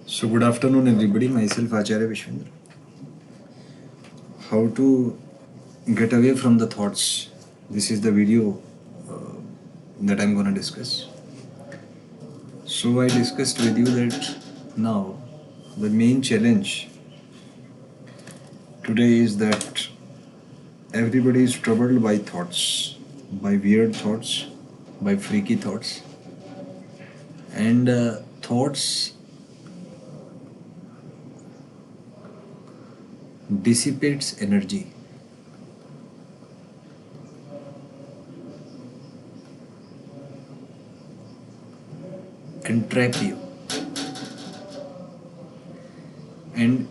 So good afternoon everybody, myself Acharya Vishvendra. How to get away from the thoughts. This is the video that I'm gonna discuss. So I discussed with you that now the main challenge today is that everybody is troubled by thoughts, by weird thoughts, by freaky thoughts. And thoughts dissipates energy. And trap you. And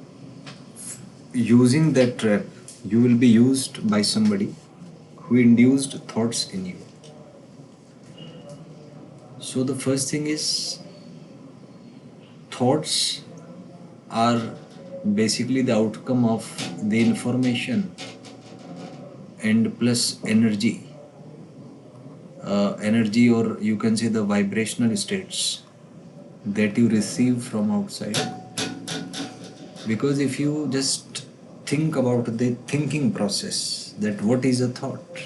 using that trap, you will be used by somebody who induced thoughts in you. So the first thing is, thoughts are basically the outcome of the information and plus energy. Energy, or you can say the vibrational states that you receive from outside. Because if you just think about the thinking process, that what is a thought?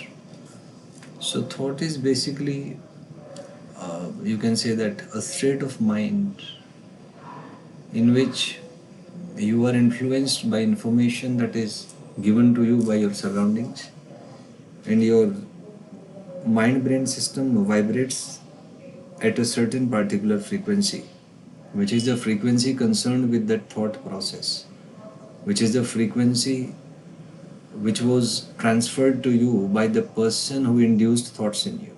So thought is basically, you can say that a state of mind in which you are influenced by information that is given to you by your surroundings, and your mind-brain system vibrates at a certain particular frequency, which is the frequency concerned with that thought process, which is the frequency which was transferred to you by the person who induced thoughts in you.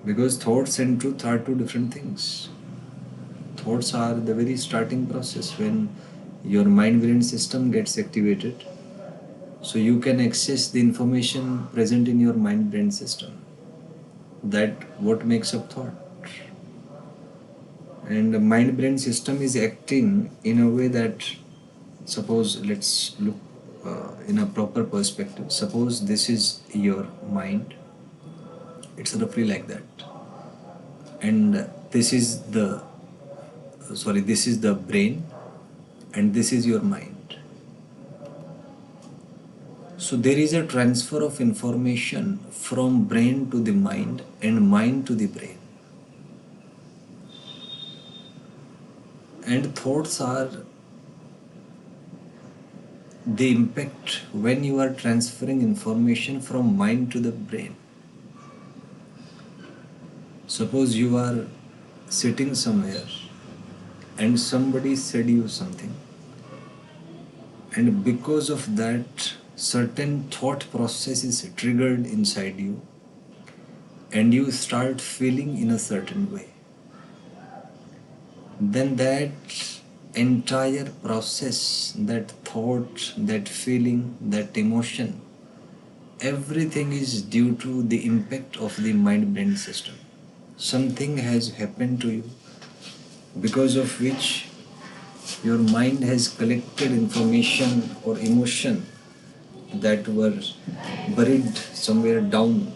Because thoughts and truth are two different things. Thoughts are the very starting process when your mind-brain system gets activated. So you can access the information present in your mind-brain system. That what makes up thought. And the mind-brain system is acting in a way that, suppose, let's look in a proper perspective. Suppose this is your mind. It's roughly like that. And this is the brain, and this is your mind. So there is a transfer of information from brain to the mind and mind to the brain. And thoughts are the impact when you are transferring information from mind to the brain. Suppose you are sitting somewhere and somebody said you something, and because of that certain thought process is triggered inside you, and you start feeling in a certain way, then that entire process, that thought, that feeling, that emotion, everything is due to the impact of the mind-brain system. Something has happened to you because of which your mind has collected information or emotion that were buried somewhere down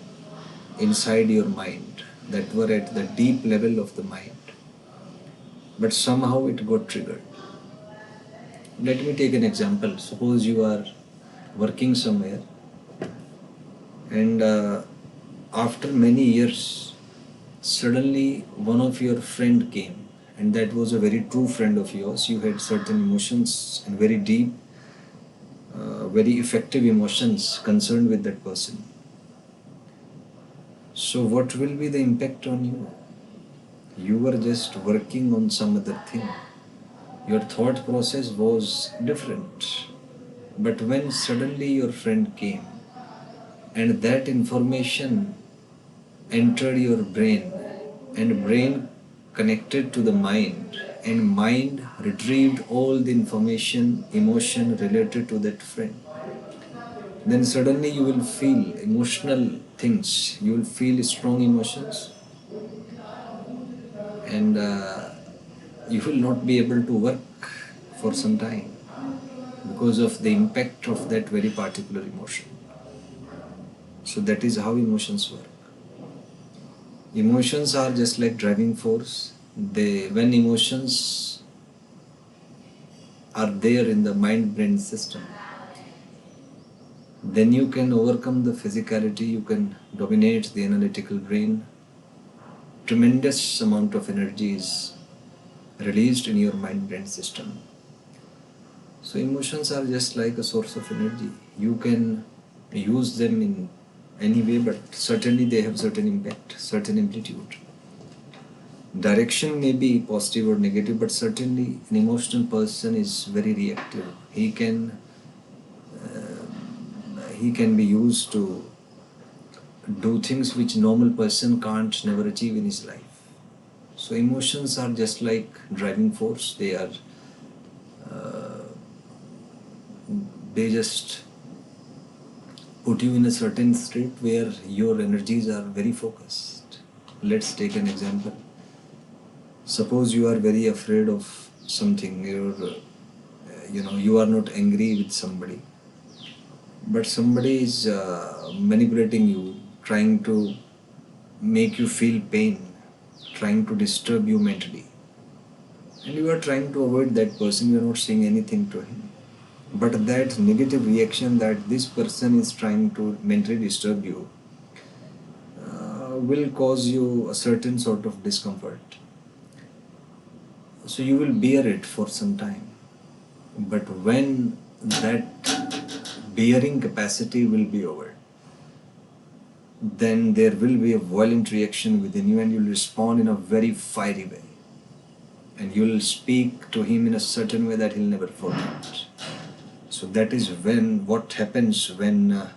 inside your mind, that were at the deep level of the mind, but somehow it got triggered. Let me take an example. Suppose you are working somewhere, and after many years, suddenly one of your friend came, and that was a very true friend of yours. You had certain emotions and very deep, very effective emotions concerned with that person. So what will be the impact on you? You were just working on some other thing. Your thought process was different. But when suddenly your friend came and that information entered your brain, and brain connected to the mind, and mind retrieved all the information, emotion related to that friend, then suddenly you will feel emotional things, you will feel strong emotions, and you will not be able to work for some time because of the impact of that very particular emotion. So that is how emotions work. Emotions are just like driving force when emotions are there in the mind-brain system, then you can overcome the physicality, you can dominate the analytical brain. Tremendous amount of energy is released in your mind-brain system. So emotions are just like a source of energy. You can use them in any way, but certainly they have certain impact, certain amplitude. Direction may be positive or negative, but certainly an emotional person is very reactive. He can be used to do things which normal person can't never achieve in his life. So emotions are just like driving force. They just put you in a certain state where your energies are very focused. Let's take an example. Suppose you are very afraid of something. You are not angry with somebody, but somebody is manipulating you, trying to make you feel pain, trying to disturb you mentally, and you are trying to avoid that person. You are not saying anything to him, but that negative reaction that this person is trying to mentally disturb you will cause you a certain sort of discomfort. So you will bear it for some time, but when that bearing capacity will be over, then there will be a violent reaction within you, and you will respond in a very fiery way, and you will speak to him in a certain way that he'll never forget. So that is what happens when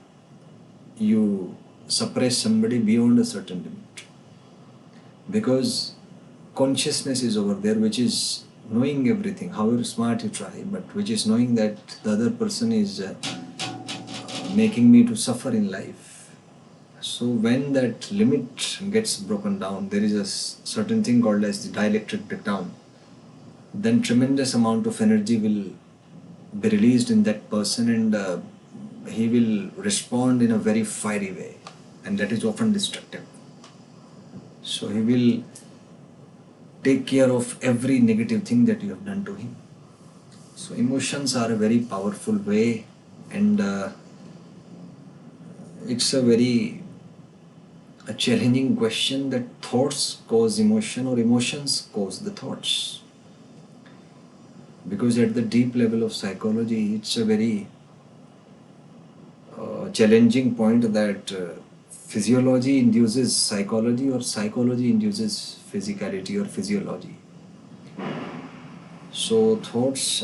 you suppress somebody beyond a certain limit, because consciousness is over there, which is knowing everything, however smart you try, but which is knowing that the other person is making me to suffer in life. So when that limit gets broken down, there is a certain thing called as the dielectric breakdown. Then tremendous amount of energy will be released in that person, and he will respond in a very fiery way, and that is often destructive. So he will take care of every negative thing that you have done to him. So emotions are a very powerful way, and it's a challenging question that thoughts cause emotion or emotions cause the thoughts. Because at the deep level of psychology, it's a very challenging point that physiology induces psychology or psychology induces physicality or physiology. So thoughts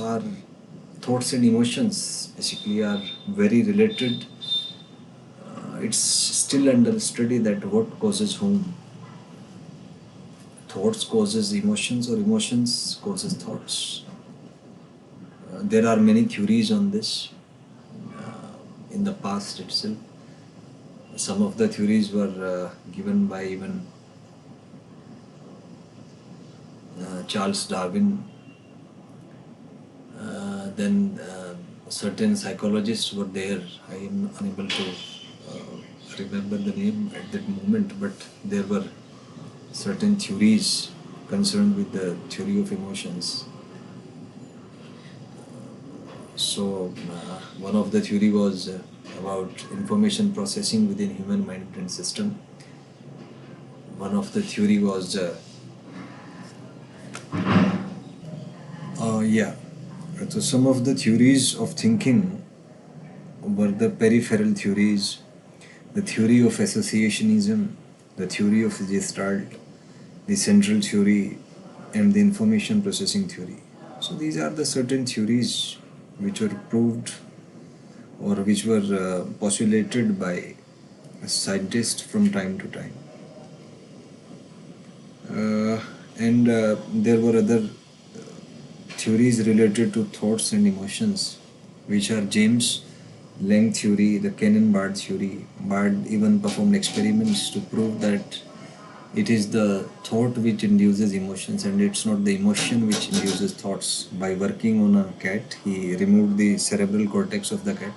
and emotions basically are very related. It's still under study that what causes whom. Thoughts causes emotions or emotions causes thoughts. There are many theories on this in the past itself. Some of the theories were given by even Charles Darwin. Then certain psychologists were there. I am unable to remember the name at that moment, but there were certain theories concerned with the theory of emotions. So one of the theory was about information processing within human mind-brain system. One of the theory was so some of the theories of thinking were the peripheral theories, the theory of associationism, the theory of Gestalt, the central theory, and the information processing theory. So these are the certain theories which were proved or which were postulated by scientists from time to time. And there were other theories related to thoughts and emotions, which are James Lange theory, the Cannon-Bard theory. Bard even performed experiments to prove that it is the thought which induces emotions and it's not the emotion which induces thoughts. By working on a cat, he removed the cerebral cortex of the cat,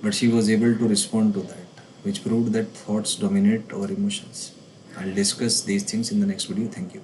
but she was able to respond to that, which proved that thoughts dominate over emotions. I'll discuss these things in the next video. Thank you.